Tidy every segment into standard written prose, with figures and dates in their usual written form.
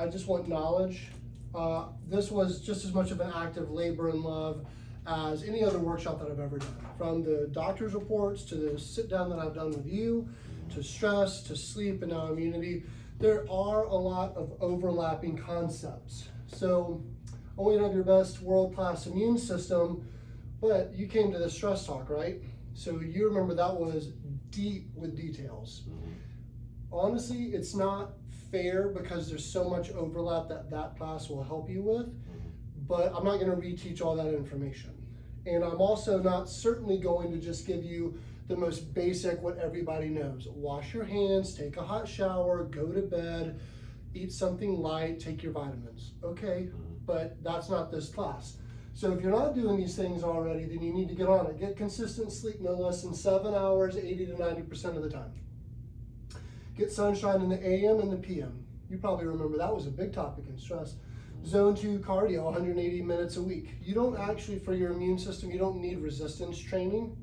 I just want knowledge. This was just as much of an act of labor and love as any other workshop that I've ever done. From the doctor's reports to the sit down that I've done with you, to stress, to sleep, and now immunity, there are a lot of overlapping concepts. So I want you to have your best world-class immune system, but you came to the stress talk, right? So you remember that was deep with details. Honestly, it's not fair because there's so much overlap that class will help you with, but I'm not going to reteach all that information. And I'm also not certainly going to just give you the most basic, what everybody knows. Wash your hands, take a hot shower, go to bed, eat something light, take your vitamins. Okay, but that's not this class. So if you're not doing these things already, then you need to get on it. Get consistent sleep, no less than 7 hours, 80 to 90% of the time. Get sunshine in the AM and the PM. You probably remember that was a big topic in stress. Zone 2 cardio, 180 minutes a week. You don't actually, for your immune system, you don't need resistance training.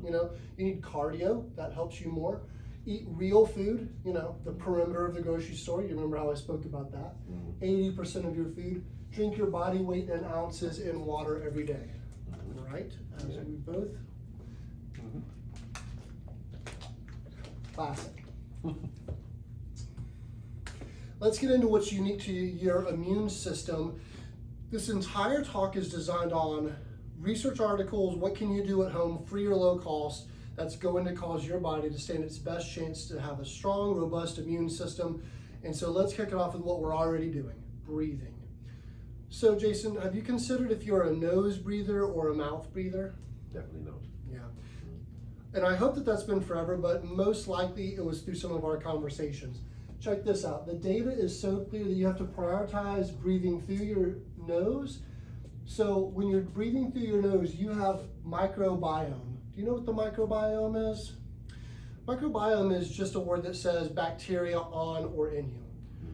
You know, you need cardio, that helps you more. Eat real food, you know, the perimeter of the grocery store. You remember how I spoke about that? 80% of your food. Drink your body weight in ounces in water every day. Right? As we both. Classic. Let's get into what's unique to your immune system. This entire talk is designed on research articles, what can you do at home, free or low cost, that's going to cause your body to stand its best chance to have a strong, robust immune system. And so let's kick it off with what we're already doing, breathing. So Jason, have you considered if you're a nose breather or a mouth breather? Definitely nose. Yeah. And I hope that that's been forever, but most likely it was through some of our conversations. Check this out. The data is so clear that you have to prioritize breathing through your nose. So when you're breathing through your nose, you have microbiome. Do you know what the microbiome is? Microbiome is just a word that says bacteria on or in you.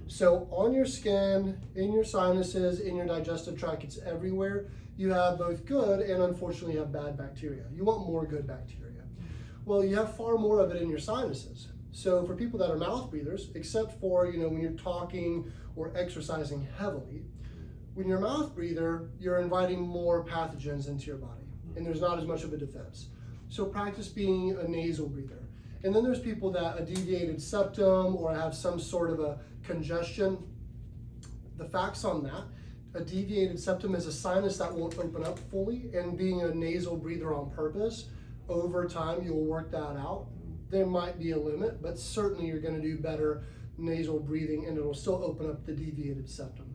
So on your skin, in your sinuses, in your digestive tract, it's everywhere. You have both good and unfortunately you have bad bacteria. You want more good bacteria. Well, you have far more of it in your sinuses. So for people that are mouth breathers, except for, you know, when you're talking or exercising heavily, when you're a mouth breather, you're inviting more pathogens into your body and there's not as much of a defense. So practice being a nasal breather. And then there's people that a deviated septum or have some sort of a congestion. The facts on that, a deviated septum is a sinus that won't open up fully, and being a nasal breather on purpose, over time you'll work that out. There might be a limit, but certainly you're going to do better nasal breathing and it'll still open up the deviated septum.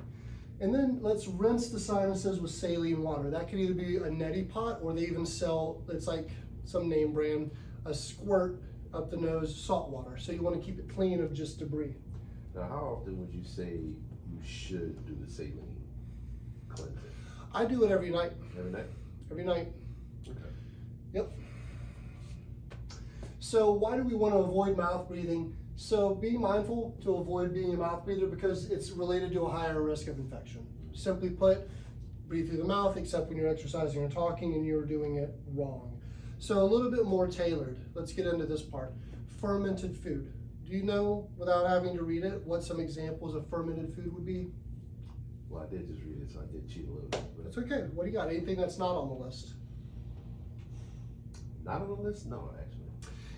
And then let's rinse the sinuses with saline water. That could either be a neti pot or they even sell, it's like some name brand, a squirt up the nose salt water. So you want to keep it clean of just debris. Now, how often would you say you should do the saline cleansing? I do it every night. Every night? Every night. Okay. Yep. So why do we want to avoid mouth breathing? So be mindful to avoid being a mouth breather because it's related to a higher risk of infection. Simply put, breathe through the mouth except when you're exercising or talking and you're doing it wrong. So a little bit more tailored. Let's get into this part. Fermented food. Do you know, without having to read it, what some examples of fermented food would be? Well, I did just read it, so I did cheat a little bit. But That's okay. What do you got? Anything that's not on the list? not on the list? No, actually.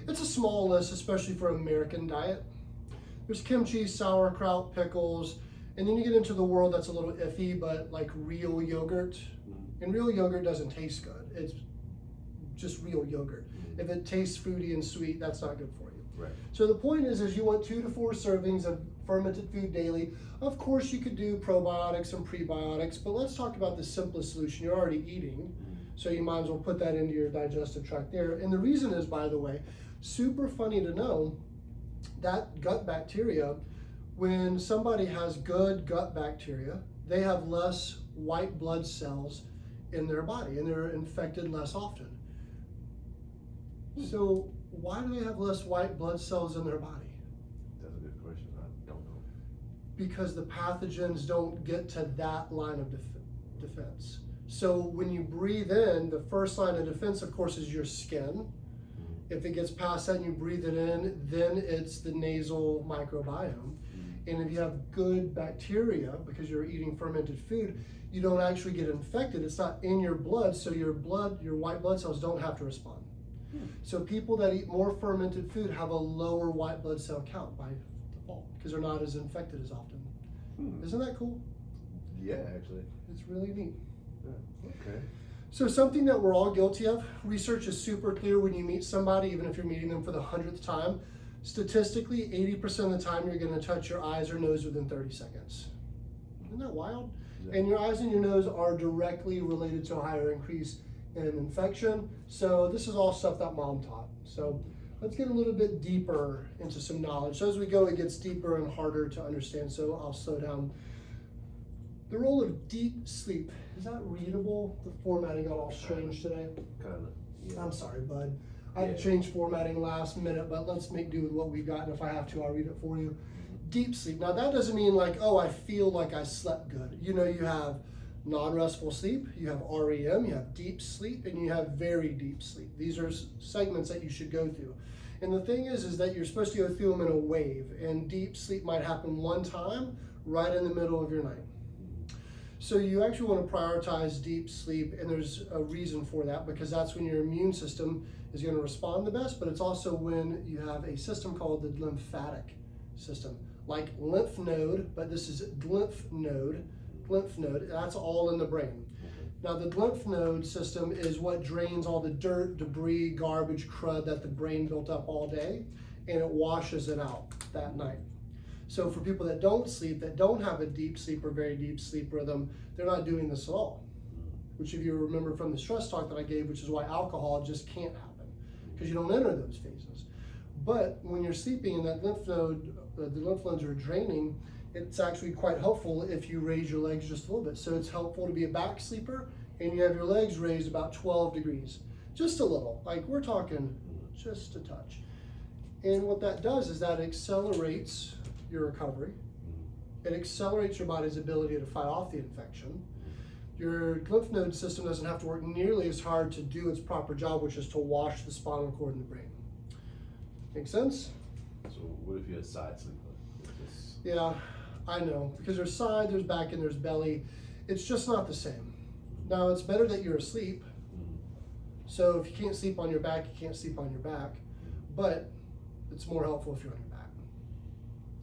It's a small list, especially for American diet. There's kimchi, sauerkraut, pickles, and then you get into the world that's a little iffy, but like real yogurt. And real yogurt doesn't taste good. It's just real yogurt. If it tastes fruity and sweet, that's not good for you. Right. So the point is you want 2 to 4 servings of fermented food daily. Of course, you could do probiotics and prebiotics, but let's talk about the simplest solution. You're already eating, so you might as well put that into your digestive tract there. And the reason is, by the way, super funny to know that gut bacteria, when somebody has good gut bacteria, they have less white blood cells in their body and they're infected less often. So why do they have less white blood cells in their body? That's a good question. I don't know. Because the pathogens don't get to that line of defense. So when you breathe in, the first line of defense, of course, is your skin. If it gets past that and you breathe it in, then it's the nasal microbiome. And if you have good bacteria, because you're eating fermented food, you don't actually get infected. It's not in your blood, so your white blood cells don't have to respond. So people that eat more fermented food have a lower white blood cell count by default, because they're not as infected as often. Isn't that cool? Yeah, actually. It's really neat. Yeah. Okay. So something that we're all guilty of, research is super clear when you meet somebody, even if you're meeting them for the 100th time, statistically, 80% of the time you're gonna touch your eyes or nose within 30 seconds. Isn't that wild? Yeah. And your eyes and your nose are directly related to a higher increase in infection. So this is all stuff that mom taught. So let's get a little bit deeper into some knowledge. So as we go, it gets deeper and harder to understand, so I'll slow down. The role of deep sleep. Is that readable? The formatting got all strange today. Kind of. Yeah. I'm sorry, bud. I had to change formatting last minute, but let's make do with what we've got, and if I have to, I'll read it for you. Deep sleep. Now that doesn't mean like, oh, I feel like I slept good. You know, you have non-restful sleep, you have REM, you have deep sleep, and you have very deep sleep. These are segments that you should go through. And the thing is that you're supposed to go through them in a wave, and deep sleep might happen one time right in the middle of your night. So you actually want to prioritize deep sleep, and there's a reason for that, because that's when your immune system is going to respond the best, but it's also when you have a system called the lymphatic system, like lymph node, but this is lymph node, that's all in the brain. Now the lymph node system is what drains all the dirt, debris, garbage, crud that the brain built up all day, and it washes it out that night. So for people that don't sleep, that don't have a deep sleep or very deep sleep rhythm, they're not doing this at all. Which if you remember from the stress talk that I gave, which is why alcohol just can't happen, because you don't enter those phases. But when you're sleeping and that lymph node, the lymph nodes are draining, it's actually quite helpful if you raise your legs just a little bit. So it's helpful to be a back sleeper and you have your legs raised about 12 degrees, just a little, like we're talking just a touch. And what that does is that accelerates your recovery. It accelerates your body's ability to fight off the infection. Your lymph node system doesn't have to work nearly as hard to do its proper job, which is to wash the spinal cord and the brain. Make sense? So what if you're a side sleeper? Yeah, I know, because there's side, there's back, and there's belly. It's just not the same. Now, it's better that you're asleep. So if you can't sleep on your back, you can't sleep on your back. But it's more helpful if you're on your back.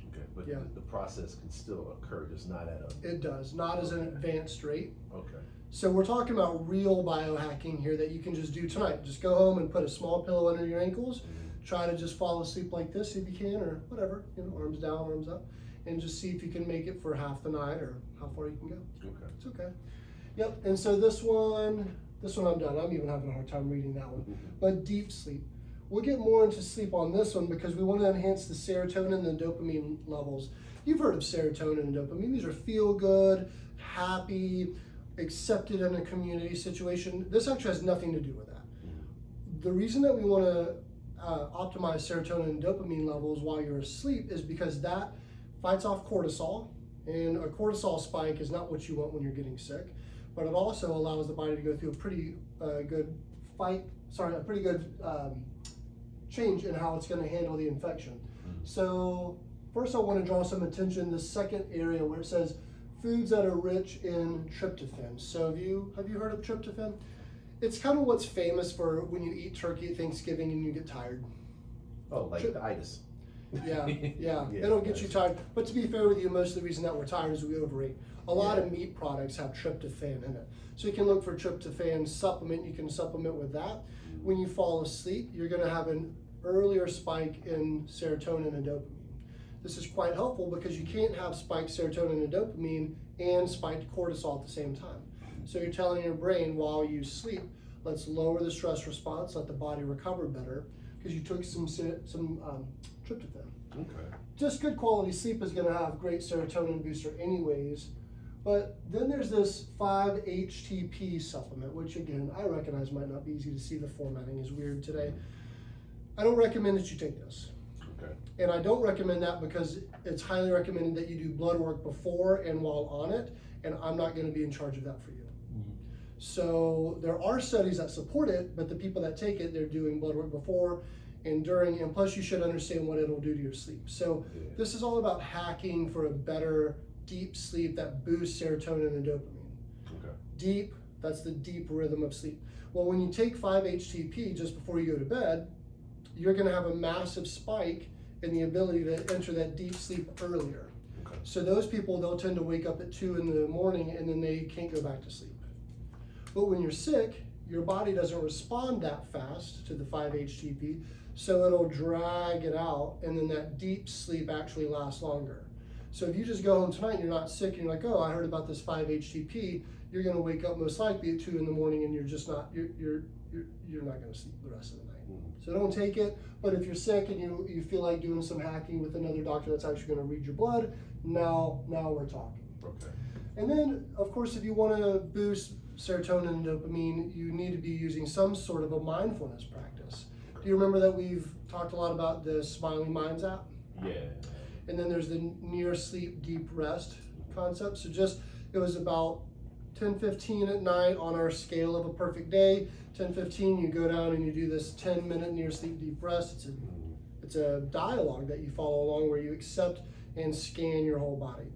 Okay, but Yeah. the process can still occur, just not at a... It does, not as an advanced rate. Okay. So we're talking about real biohacking here that you can just do tonight. Just go home and put a small pillow under your ankles. Try to just fall asleep like this if you can, or whatever, you know, arms down, arms up, and just see if you can make it for half the night or how far you can go. Okay. It's okay. Yep, and so this one I'm done. I'm even having a hard time reading that one. But deep sleep. We'll get more into sleep on this one because we want to enhance the serotonin and the dopamine levels. You've heard of serotonin and dopamine. These are feel good, happy, accepted in a community situation. This actually has nothing to do with that. The reason that we want to optimize serotonin and dopamine levels while you're asleep is because that fights off cortisol, and a cortisol spike is not what you want when you're getting sick, but it also allows the body to go through a pretty good change in how it's going to handle the infection. So first I want to draw some attention to the second area where it says foods that are rich in tryptophan. So have you heard of tryptophan? It's kind of what's famous for when you eat turkey at Thanksgiving and you get tired. Oh, like the itis. Yeah, Yeah, it'll get you tired. But to be fair with you, most of the reason that we're tired is we overeat. A lot of meat products have tryptophan in it. So you can look for tryptophan supplement. You can supplement with that. When you fall asleep, you're going to have an earlier spike in serotonin and dopamine. This is quite helpful because you can't have spiked serotonin and dopamine and spiked cortisol at the same time. So you're telling your brain while you sleep, let's lower the stress response, let the body recover better, because you took some tryptophan. Okay. Just good quality sleep is going to have great serotonin booster anyways. But then there's this 5-HTP supplement, which again, I recognize might not be easy to see. The formatting is weird today. I don't recommend that you take this. Okay. And I don't recommend that because it's highly recommended that you do blood work before and while on it, and I'm not going to be in charge of that for you. So there are studies that support it, but the people that take it, they're doing blood work before, and during, and plus you should understand what it'll do to your sleep. So this is all about hacking for a better deep sleep that boosts serotonin and dopamine. Okay. Deep, that's the deep rhythm of sleep. Well, when you take 5-HTP just before you go to bed, you're gonna have a massive spike in the ability to enter that deep sleep earlier. Okay. So those people, they'll tend to wake up at 2 in the morning and then they can't go back to sleep. But when you're sick, your body doesn't respond that fast to the 5-HTP, so it'll drag it out, and then that deep sleep actually lasts longer. So if you just go home tonight and you're not sick and you're like, oh, I heard about this 5-HTP, you're gonna wake up most likely at 2 in the morning and you're just not, you're not gonna sleep the rest of the night. So don't take it, but if you're sick and you feel like doing some hacking with another doctor that's actually gonna read your blood, now we're talking. Okay. And then, of course, if you wanna boost serotonin and dopamine, you need to be using some sort of a mindfulness practice. Do you remember that we've talked a lot about the Smiling Minds app? Yeah. And then there's the near sleep deep rest concept. So it was about 10:15 at night on our scale of a perfect day. 10:15, you go down and you do this 10-minute near sleep deep rest. It's a dialogue that you follow along where you accept and scan your whole body.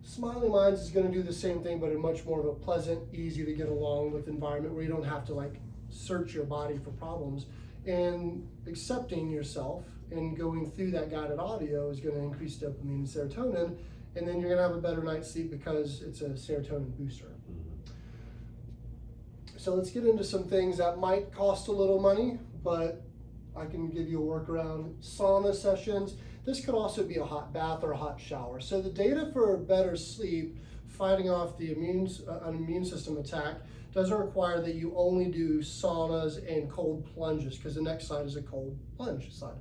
Smiling Minds is going to do the same thing, but in much more of a pleasant, easy to get along with environment where you don't have to like search your body for problems. And accepting yourself and going through that guided audio is going to increase dopamine and serotonin, and then you're going to have a better night's sleep because it's a serotonin booster. So let's get into some things that might cost a little money, but I can give you a workaround. Sauna sessions. This could also be a hot bath or a hot shower. So the data for better sleep, fighting off the immune system attack, doesn't require that you only do saunas and cold plunges, because the next slide is a cold plunge slide.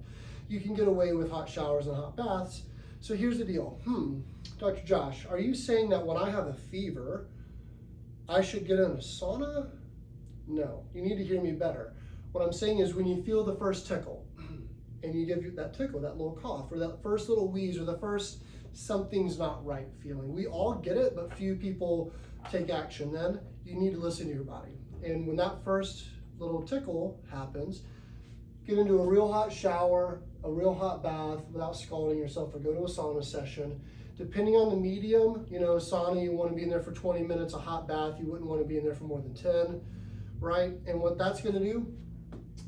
You can get away with hot showers and hot baths. So here's the deal. Dr. Josh, are you saying that when I have a fever, I should get in a sauna? No, you need to hear me better. What I'm saying is when you feel the first tickle, and you give that tickle, that little cough, or that first little wheeze, or the first something's not right feeling. We all get it, but few people take action. Then you need to listen to your body. And when that first little tickle happens, get into a real hot shower, a real hot bath without scalding yourself, or go to a sauna session. Depending on the medium, sauna, you want to be in there for 20 minutes, a hot bath, you wouldn't want to be in there for more than 10, right? And what that's going to do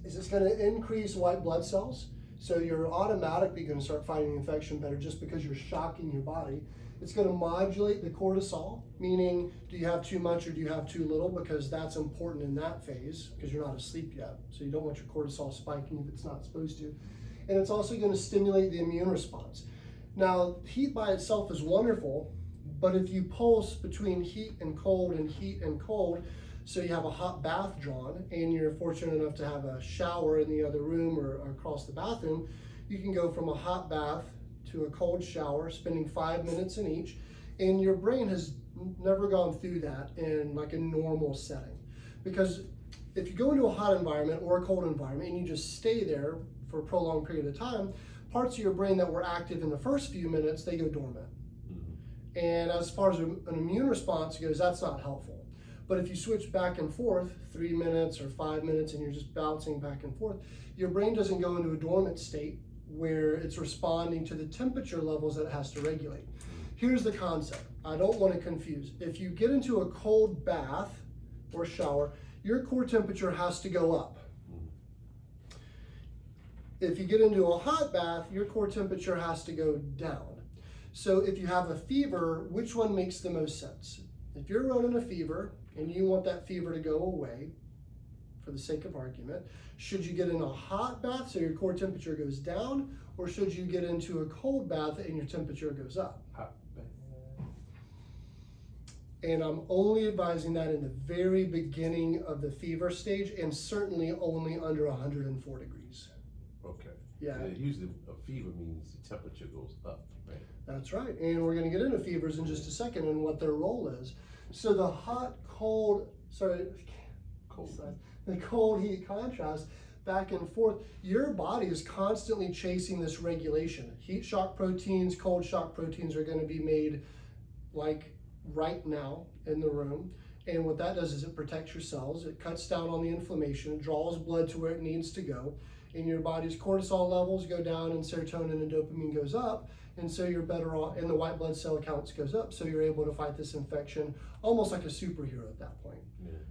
is it's going to increase white blood cells. So you're automatically going to start fighting infection better just because you're shocking your body. It's going to modulate the cortisol, meaning do you have too much or do you have too little, because that's important in that phase because you're not asleep yet. So you don't want your cortisol spiking if it's not supposed to. And it's also going to stimulate the immune response. Now, heat by itself is wonderful, but if you pulse between heat and cold, so you have a hot bath drawn and you're fortunate enough to have a shower in the other room or across the bathroom, you can go from a hot bath to a cold shower, spending 5 minutes in each, and your brain has never gone through that in like a normal setting. Because if you go into a hot environment or a cold environment and you just stay there for a prolonged period of time, parts of your brain that were active in the first few minutes, they go dormant. And as far as an immune response goes, that's not helpful. But if you switch back and forth, 3 minutes or 5 minutes, and you're just bouncing back and forth, your brain doesn't go into a dormant state where it's responding to the temperature levels that it has to regulate. Here's the concept. I don't want to confuse. If you get into a cold bath or shower, your core temperature has to go up. If you get into a hot bath, your core temperature has to go down. So if you have a fever, which one makes the most sense? If you're running a fever and you want that fever to go away, for the sake of argument, should you get in a hot bath so your core temperature goes down, or should you get into a cold bath and your temperature goes up? Hot bath. And I'm only advising that in the very beginning of the fever stage, and certainly only under 104 degrees. Okay. Yeah. And usually a fever means the temperature goes up, right? That's right. And we're going to get into fevers in just a second and what their role is. So the the cold heat contrast back and forth, your body is constantly chasing this regulation. Heat shock proteins, cold shock proteins are going to be made like right now in the room. And what that does is it protects your cells, it cuts down on the inflammation, it draws blood to where it needs to go, and your body's cortisol levels go down and serotonin and dopamine goes up, and so you're better off, and the white blood cell counts goes up, so you're able to fight this infection almost like a superhero at that point.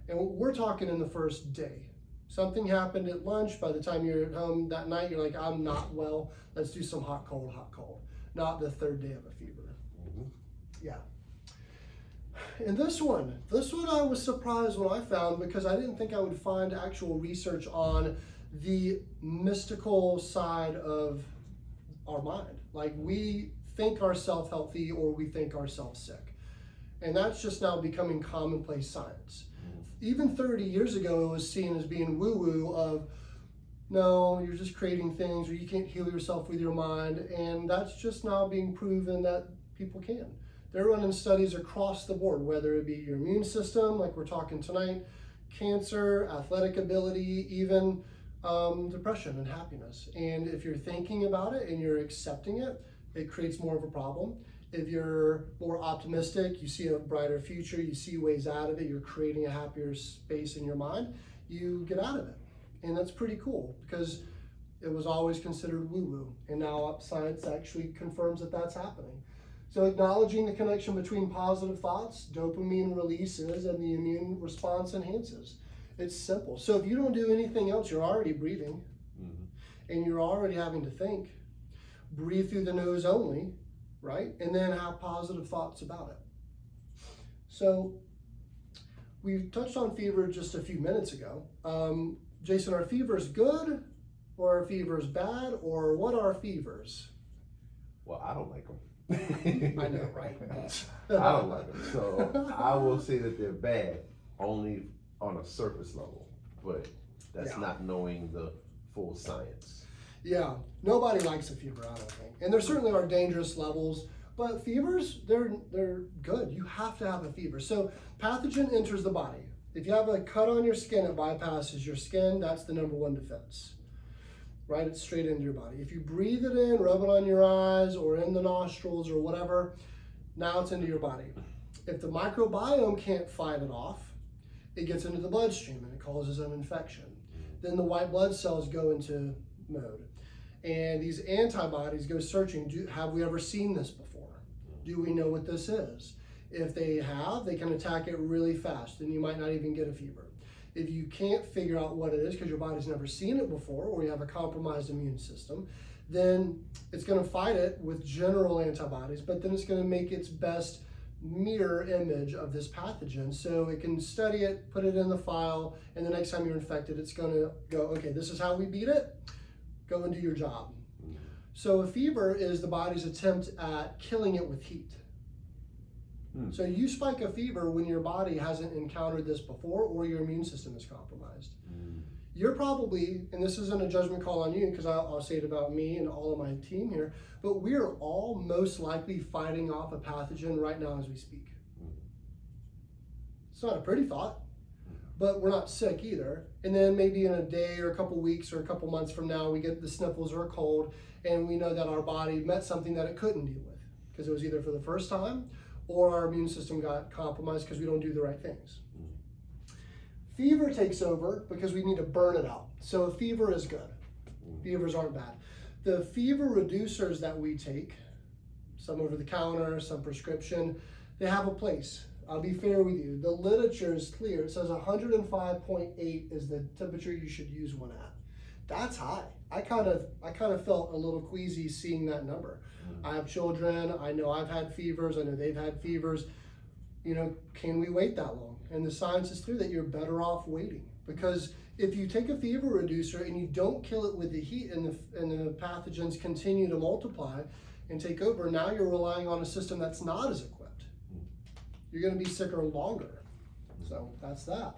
And we're talking in the first day. Something happened at lunch, by the time you're at home that night, you're like, I'm not well, let's do some hot, cold, not the third day of a fever. Yeah. And this one I was surprised when I found, because I didn't think I would find actual research on the mystical side of our mind. Like, we think ourselves healthy or we think ourselves sick. And that's just now becoming commonplace science. Even 30 years ago, it was seen as being woo-woo of, no, you're just creating things, or you can't heal yourself with your mind. And that's just now being proven that people can. They're running studies across the board, whether it be your immune system, like we're talking tonight, cancer, athletic ability, even depression and happiness. And if you're thinking about it and you're accepting it, it creates more of a problem. If you're more optimistic, you see a brighter future, you see ways out of it, you're creating a happier space in your mind, you get out of it. And that's pretty cool, because it was always considered woo-woo, and now science actually confirms that that's happening. So acknowledging the connection between positive thoughts, dopamine releases, and the immune response enhances. It's simple. So if you don't do anything else, you're already breathing, and you're already having to think. Breathe through the nose only, right? And then have positive thoughts about it. So we touched on fever just a few minutes ago. Jason, are fevers good, or are fevers bad, or what are fevers? Well, I don't like them. I know, right? I don't like them. So I will say that they're bad only on a surface level, but that's not knowing the full science. Yeah, nobody likes a fever, I don't think. And there certainly are dangerous levels, but fevers, they're good. You have to have a fever. So pathogen enters the body. If you have a cut on your skin, it bypasses your skin. That's the number one defense, right? It's straight into your body. If you breathe it in, rub it on your eyes or in the nostrils or whatever, now it's into your body. If the microbiome can't fight it off, it gets into the bloodstream and it causes an infection. Then the white blood cells go into mode. And these antibodies go searching. Have we ever seen this before? Do we know what this is? If they have, they can attack it really fast, and you might not even get a fever. If you can't figure out what it is because your body's never seen it before, or you have a compromised immune system, then it's going to fight it with general antibodies, but then it's going to make its best mirror image of this pathogen so it can study it, put it in the file, and the next time you're infected, it's going to go, okay, this is how we beat it. Go and do your job. So a fever is the body's attempt at killing it with heat. So you spike a fever when your body hasn't encountered this before, or your immune system is compromised. You're probably, and this isn't a judgment call on you, because I'll say it about me and all of my team here, but we are all most likely fighting off a pathogen right now as we speak. It's not a pretty thought, but we're not sick either. And then maybe in a day or a couple weeks or a couple months from now, we get the sniffles or a cold, and we know that our body met something that it couldn't deal with, because it was either for the first time or our immune system got compromised because we don't do the right things. Fever takes over because we need to burn it out. So a fever is good. Fevers aren't bad. The fever reducers that we take, some over the counter, some prescription, they have a place. I'll be fair with you. The literature is clear. It says 105.8 is the temperature you should use one at. That's high. I kind of felt a little queasy seeing that number. I have children. I know I've had fevers. I know they've had fevers. You know, can we wait that long? And the science is clear that you're better off waiting, because if you take a fever reducer and you don't kill it with the heat, and the pathogens continue to multiply and take over, now you're relying on a system that's not as equipped. You're going to be sicker longer. So that's that.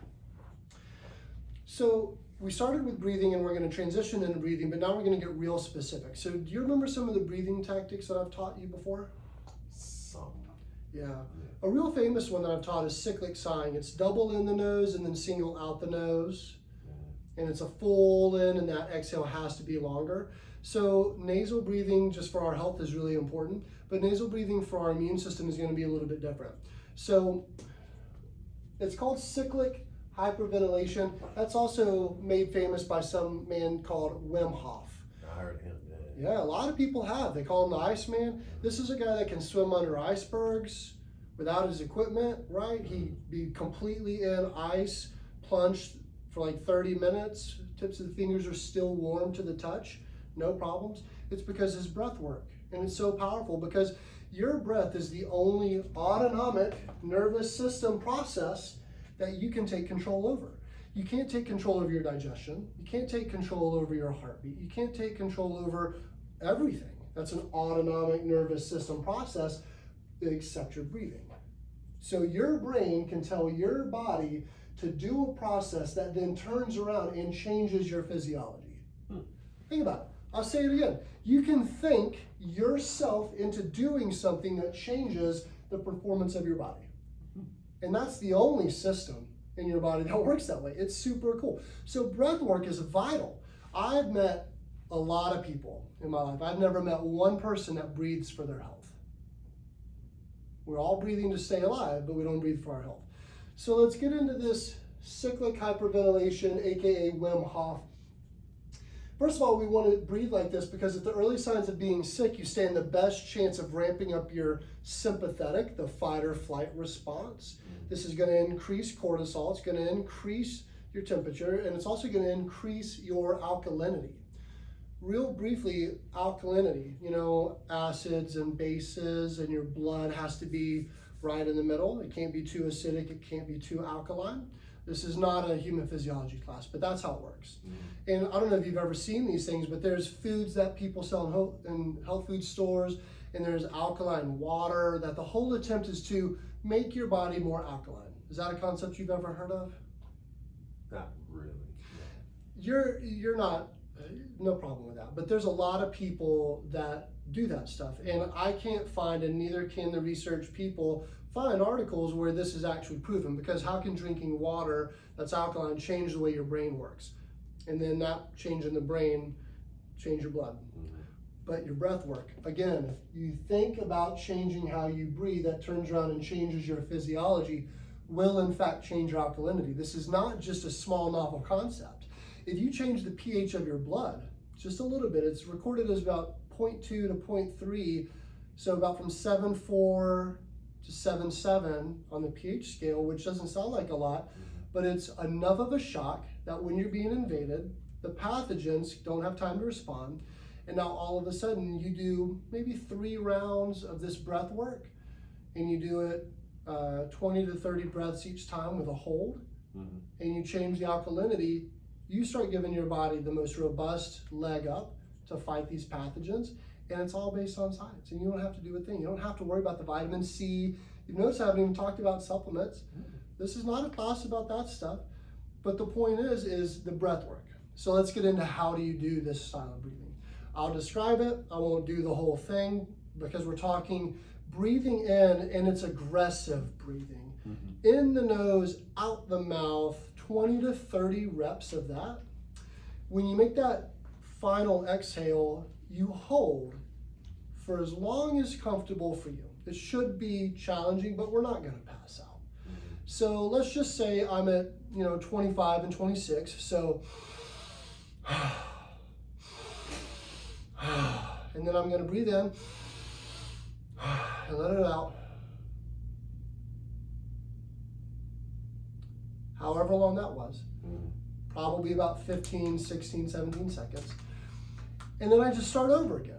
So we started with breathing, and we're going to transition into breathing, but now we're going to get real specific. So do you remember some of the breathing tactics that I've taught you before? Some. Yeah. A real famous one that I've taught is cyclic sighing. It's double in the nose and then single out the nose. And it's a full in, and that exhale has to be longer. So nasal breathing, just for our health, is really important, but nasal breathing for our immune system is going to be a little bit different. So it's called cyclic, hyperventilation. That's also made famous by some man called Wim Hof. I heard him. Yeah, a lot of people have. They call him the Iceman. This is a guy that can swim under icebergs without his equipment, right? He'd be completely in ice, plunged for like 30 minutes. Tips of the fingers are still warm to the touch, no problems. It's because his breath work. And it's so powerful because your breath is the only autonomic nervous system process that you can take control over. You can't take control over your digestion. You can't take control over your heartbeat. You can't take control over everything. That's an autonomic nervous system process except your breathing. So your brain can tell your body to do a process that then turns around and changes your physiology. Think about it. I'll say it again. You can think yourself into doing something that changes the performance of your body. And that's the only system in your body that works that way. It's super cool. So breath work is vital. I've met a lot of people in my life. I've never met one person that breathes for their health. We're all breathing to stay alive, but we don't breathe for our health. So let's get into this cyclic hyperventilation, aka Wim Hof. First of all, we want to breathe like this because at the early signs of being sick, you stand the best chance of ramping up your sympathetic, the fight or flight response. This is going to increase cortisol, it's going to increase your temperature, and it's also going to increase your alkalinity. Real briefly, alkalinity, acids and bases, and your blood has to be right in the middle. It can't be too acidic, it can't be too alkaline. This is not a human physiology class, but that's how it works. And I don't know if you've ever seen these things, but there's foods that people sell in health food stores, and there's alkaline water, that the whole attempt is to make your body more alkaline. Is that a concept you've ever heard of? Not really. You're not, no problem with that, but there's a lot of people that do that stuff, and I can't find, and neither can the research people, find articles where this is actually proven, because how can drinking water that's alkaline change the way your brain works? And then that change in the brain change your blood. But your breath work, again, if you think about changing how you breathe, that turns around and changes your physiology, will in fact change your alkalinity. This is not just a small novel concept. If you change the pH of your blood just a little bit, it's recorded as about 0.2 to 0.3, so about from 7.4 to 7.7 on the pH scale, which doesn't sound like a lot, but it's enough of a shock that when you're being invaded, the pathogens don't have time to respond, and now all of a sudden you do maybe 3 rounds of this breath work, and you do it 20 to 30 breaths each time with a hold, and you change the alkalinity, you start giving your body the most robust leg up to fight these pathogens. And it's all based on science, and you don't have to do a thing. You don't have to worry about the vitamin C. You've noticed I haven't even talked about supplements. This is not a class about that stuff, but the point is the breath work. So let's get into how do you do this style of breathing. I'll describe it. I won't do the whole thing because we're talking breathing in, and it's aggressive breathing. In the nose, out the mouth, 20 to 30 reps of that. When you make that final exhale, you hold for as long as comfortable for you. It should be challenging, but we're not going to pass out. So let's just say I'm at 25 and 26. So, and then I'm going to breathe in and let it out. However long that was, probably about 15, 16, 17 seconds. And then I just start over again.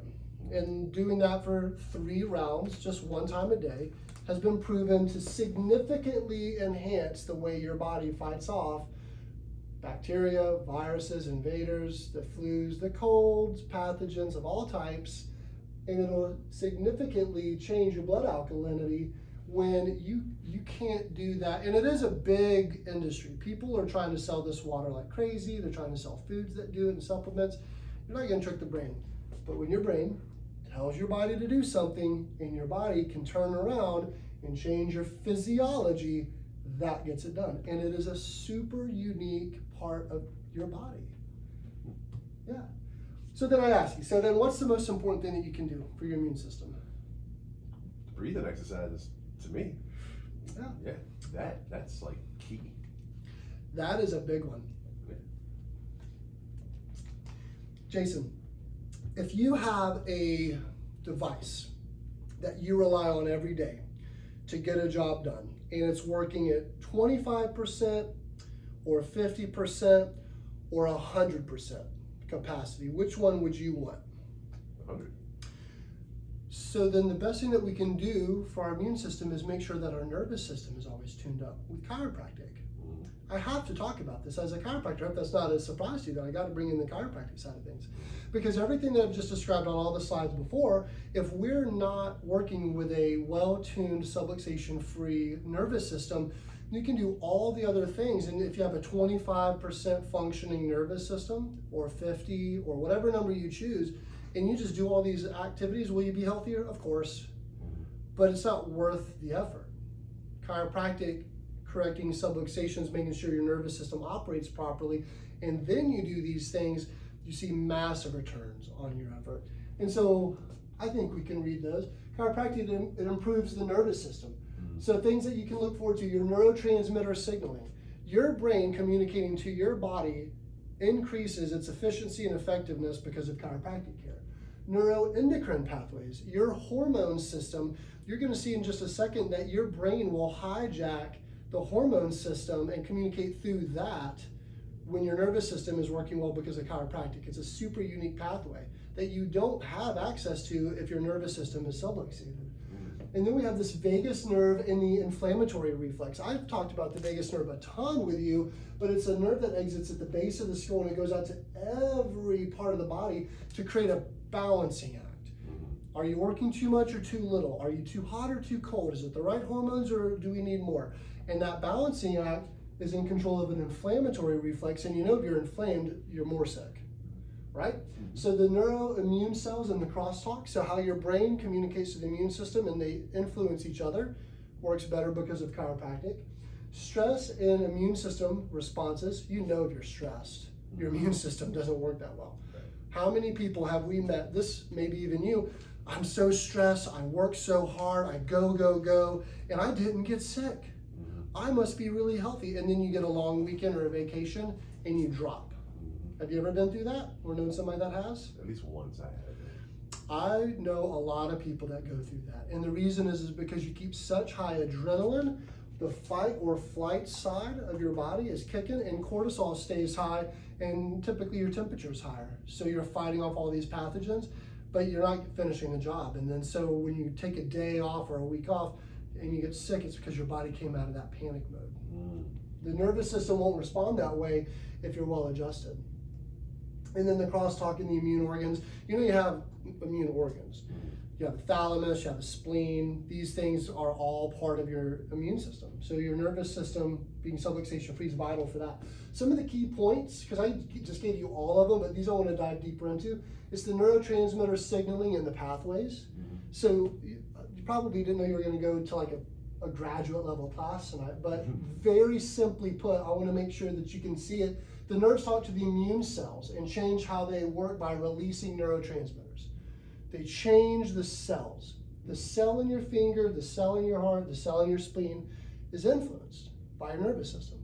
And doing that for 3 rounds, just 1 time a day, has been proven to significantly enhance the way your body fights off bacteria, viruses, invaders, the flus, the colds, pathogens of all types. And it'll significantly change your blood alkalinity when you can't do that. And it is a big industry. People are trying to sell this water like crazy. They're trying to sell foods that do it and supplements. You're not going to trick the brain. But when your brain tells your body to do something, and your body can turn around and change your physiology, that gets it done. And it is a super unique part of your body. Yeah. So then I ask you, so then what's the most important thing that you can do for your immune system? Breathing exercises, to me. Yeah. Yeah, that's like key. That is a big one. Jason, if you have a device that you rely on every day to get a job done, and it's working at 25% or 50% or 100% capacity, which one would you want? 100. So then the best thing that we can do for our immune system is make sure that our nervous system is always tuned up with chiropractic. I have to talk about this as a chiropractor. I hope that's not a surprise to you that I got to bring in the chiropractic side of things. Because everything that I've just described on all the slides before, if we're not working with a well-tuned subluxation-free nervous system, you can do all the other things. And if you have a 25% functioning nervous system, or 50, or whatever number you choose, and you just do all these activities, will you be healthier? Of course. But it's not worth the effort. Chiropractic, correcting subluxations, making sure your nervous system operates properly, and then you do these things, you see massive returns on your effort. And so I think we can read those. Chiropractic, it improves the nervous system. So things that you can look forward to, your neurotransmitter signaling. Your brain communicating to your body increases its efficiency and effectiveness because of chiropractic care. Neuroendocrine pathways, your hormone system, you're going to see in just a second that your brain will hijack the hormone system and communicate through that when your nervous system is working well because of chiropractic. It's a super unique pathway that you don't have access to if your nervous system is subluxated. And then we have this vagus nerve and the inflammatory reflex. I've talked about the vagus nerve a ton with you, but it's a nerve that exits at the base of the skull and it goes out to every part of the body to create a balancing act. Are you working too much or too little? Are you too hot or too cold? Is it the right hormones or do we need more? And that balancing act is in control of an inflammatory reflex, and you know if you're inflamed, you're more sick, right? So the neuroimmune cells and the crosstalk, so how your brain communicates to the immune system and they influence each other, works better because of chiropractic. Stress and immune system responses, you know if you're stressed, your immune system doesn't work that well. How many people have we met, this maybe even you, I'm so stressed, I work so hard, I go, and I didn't get sick. I must be really healthy. And then you get a long weekend or a vacation and you drop. Have you ever been through that or known somebody that has? At least once I have. I know a lot of people that go through that. And the reason is because you keep such high adrenaline, the fight or flight side of your body is kicking and cortisol stays high and typically your temperature is higher. So you're fighting off all these pathogens, but you're not finishing the job. And then so when you take a day off or a week off, and you get sick, it's because your body came out of that panic mode. The nervous system won't respond that way if you're well adjusted. And then the crosstalk in the immune organs, you know you have immune organs. You have the thalamus, you have the spleen. These things are all part of your immune system. So your nervous system being subluxation free is vital for that. Some of the key points, because I just gave you all of them, but these I want to dive deeper into, is the neurotransmitter signaling and the pathways. So you probably didn't know you were going to go to like a graduate level class tonight, but very simply put, I want to make sure that you can see it. The nerves talk to the immune cells and change how they work by releasing neurotransmitters. They change the cells. The cell in your finger, the cell in your heart, the cell in your spleen is influenced by your nervous system.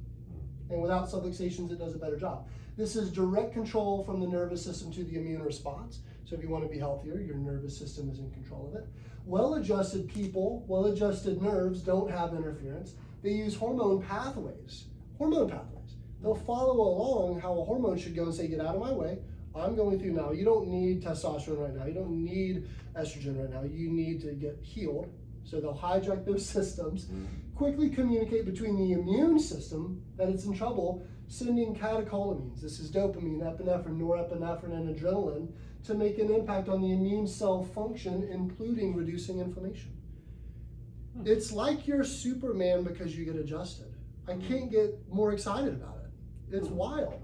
And without subluxations, it does a better job. This is direct control from the nervous system to the immune response. So if you want to be healthier, your nervous system is in control of it. Well-adjusted people, well-adjusted nerves don't have interference. They use hormone pathways. They'll follow along how a hormone should go and say, get out of my way. I'm going through now. You don't need testosterone right now. You don't need estrogen right now. You need to get healed. So they'll hijack those systems, quickly communicate between the immune system that it's in trouble, sending catecholamines. This is dopamine, epinephrine, norepinephrine, and adrenaline to make an impact on the immune cell function, including reducing inflammation. It's like you're Superman because you get adjusted. I can't get more excited about it. It's wild.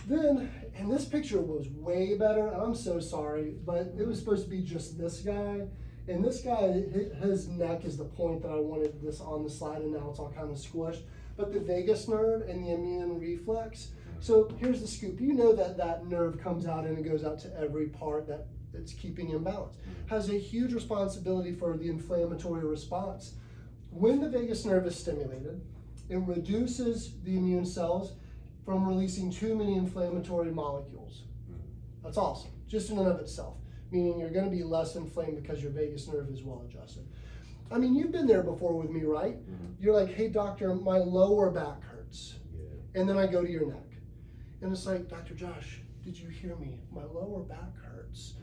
Then, and this picture was way better, and I'm so sorry, but it was supposed to be just this guy. And this guy, his neck is the point that I wanted this on the slide, and now it's all kind of squished. But the vagus nerve and the immune reflex. So here's the scoop. You know that that nerve comes out and it goes out to every part that it's keeping in balance. Has a huge responsibility for the inflammatory response. When the vagus nerve is stimulated, It reduces the immune cells from releasing too many inflammatory molecules. That's awesome, just in and of itself, meaning you're gonna be less inflamed because your vagus nerve is well adjusted. I mean, you've been there before with me, right? You're like, hey doctor, my lower back hurts. Yeah. And then I go to your neck. And it's like, Dr. Josh, did you hear me? My lower back hurts.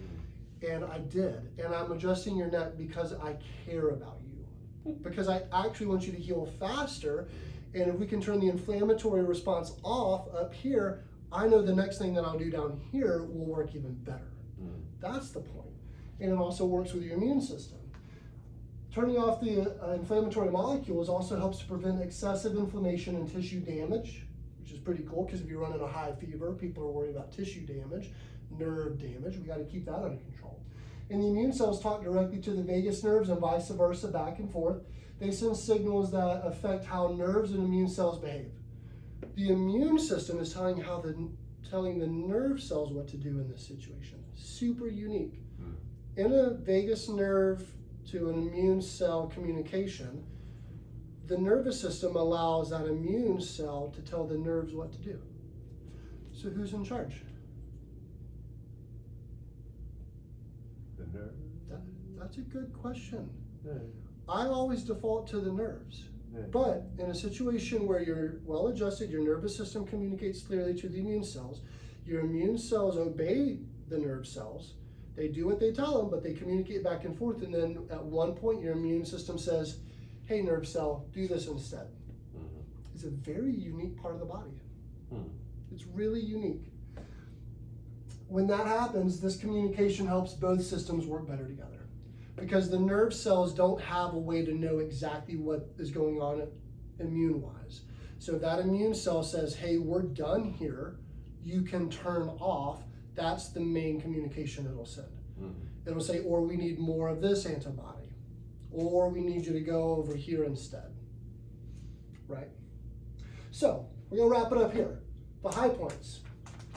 And I did. And I'm adjusting your neck because I care about you. Because I actually want you to heal faster. And if we can turn the inflammatory response off up here, I know the next thing that I'll do down here will work even better. That's the point. And it also works with your immune system. Turning off the inflammatory molecules also helps to prevent excessive inflammation and tissue damage, which is pretty cool because if you're running a high fever, people are worried about tissue damage, nerve damage. We got to keep that under control. And the immune cells talk directly to the vagus nerves and vice versa, back and forth. They send signals that affect how nerves and immune cells behave. The immune system is telling the nerve cells what to do in this situation. Super unique. In a vagus nerve to an immune cell communication, the nervous system allows that immune cell to tell the nerves what to do. So who's in charge? The nerve? That's a good question. Yeah. I always default to the nerves. Yeah. But in a situation where you're well adjusted, your nervous system communicates clearly to the immune cells, your immune cells obey the nerve cells, they do what they tell them, but they communicate back and forth, and then at one point your immune system says, hey nerve cell, do this instead. It's a very unique part of the body. It's really unique. When that happens, this communication helps both systems work better together. Because the nerve cells don't have a way to know exactly what is going on immune-wise. So if that immune cell says, hey, we're done here, you can turn off, that's the main communication it'll send. It'll say, or we need more of this antibody, or we need you to go over here instead, right? So we're gonna wrap it up here. The high points.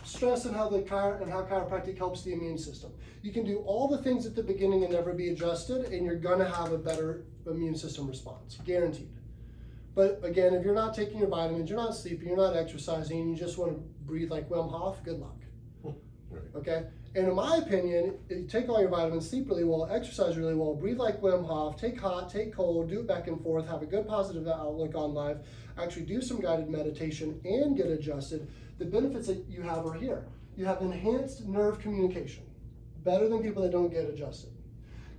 Stress and how chiropractic helps the immune system. You can do all the things at the beginning and never be adjusted, and you're gonna have a better immune system response, guaranteed. But again, if you're not taking your vitamins, you're not sleeping, you're not exercising, and you just wanna breathe like Wim Hof, good luck. Okay? And in my opinion, if you take all your vitamins, sleep really well, exercise really well, breathe like Wim Hof, take hot, take cold, do it back and forth, have a good positive outlook on life, actually do some guided meditation and get adjusted, the benefits that you have are here. You have enhanced nerve communication, better than people that don't get adjusted.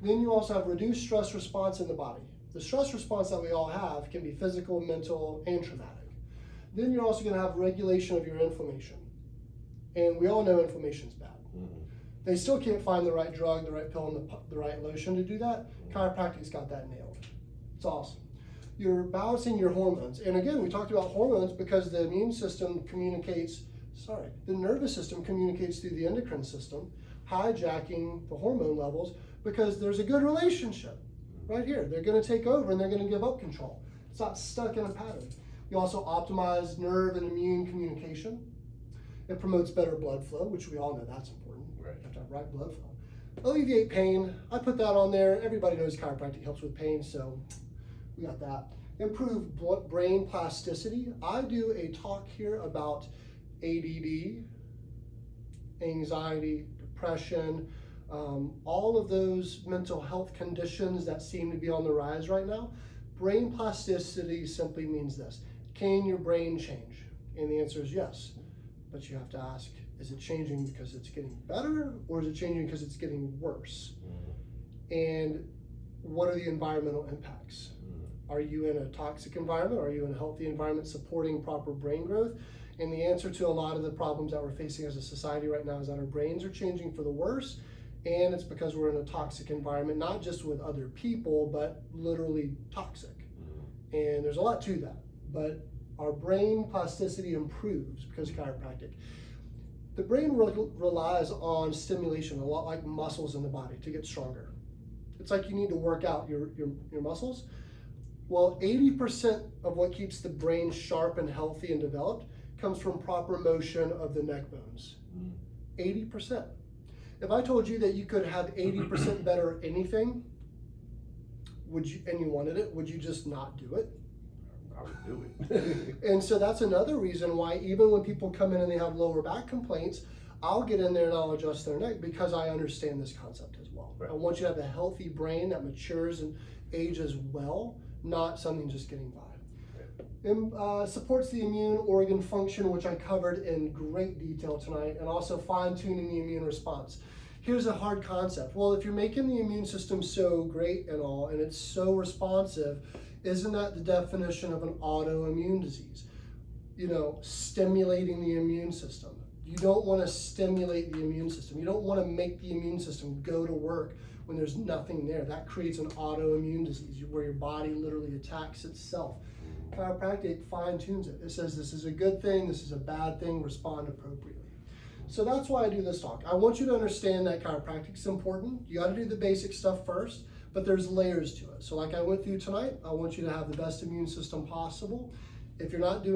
Then you also have reduced stress response in the body. The stress response that we all have can be physical, mental, and traumatic. Then you're also gonna have regulation of your inflammation. And we all know inflammation's bad. They still can't find the right drug, the right pill, and the right lotion to do that. Chiropractic's got that nailed. It's awesome. You're balancing your hormones. And again, we talked about hormones because the immune system the nervous system communicates through the endocrine system, hijacking the hormone levels because there's a good relationship right here. They're gonna take over and they're gonna give up control. It's not stuck in a pattern. You also optimize nerve and immune communication. It promotes better blood flow, which we all know that's important. Right. You have to have right blood flow. Alleviate pain. I put that on there. Everybody knows chiropractic helps with pain, so we got that. Improve brain plasticity. I do a talk here about ADD, anxiety, depression, all of those mental health conditions that seem to be on the rise right now. Brain plasticity simply means this. Can your brain change? And the answer is yes. But you have to ask, is it changing because it's getting better or is it changing because it's getting worse? And what are the environmental impacts? Are you in a toxic environment? Are you in a healthy environment supporting proper brain growth? And the answer to a lot of the problems that we're facing as a society right now is that our brains are changing for the worse, and it's because we're in a toxic environment, not just with other people, but literally toxic. And there's a lot to that, but our brain plasticity improves because of chiropractic. The brain relies on stimulation, a lot like muscles in the body, to get stronger. It's like you need to work out your muscles. Well, 80% of what keeps the brain sharp and healthy and developed comes from proper motion of the neck bones. 80%. If I told you that you could have 80% better at anything, and you wanted it, would you just not do it? I would do it. And so that's another reason why even when people come in and they have lower back complaints, I'll get in there and I'll adjust their neck because I understand this concept as well. Right. I want you to have a healthy brain that matures and ages well, not something just getting by. And supports the immune organ function, which I covered in great detail tonight, and also fine-tuning the immune response. Here's a hard concept. Well, if you're making the immune system so great and all, and it's so responsive, isn't that the definition of an autoimmune disease? You know, stimulating the immune system. You don't want to stimulate the immune system. You don't want to make the immune system go to work when there's nothing there. That creates an autoimmune disease where your body literally attacks itself. Chiropractic fine-tunes it. It says this is a good thing, this is a bad thing, respond appropriately. So that's why I do this talk. I want you to understand that chiropractic is important. You got to do the basic stuff first, but there's layers to it. So like I went through tonight, I want you to have the best immune system possible. If you're not doing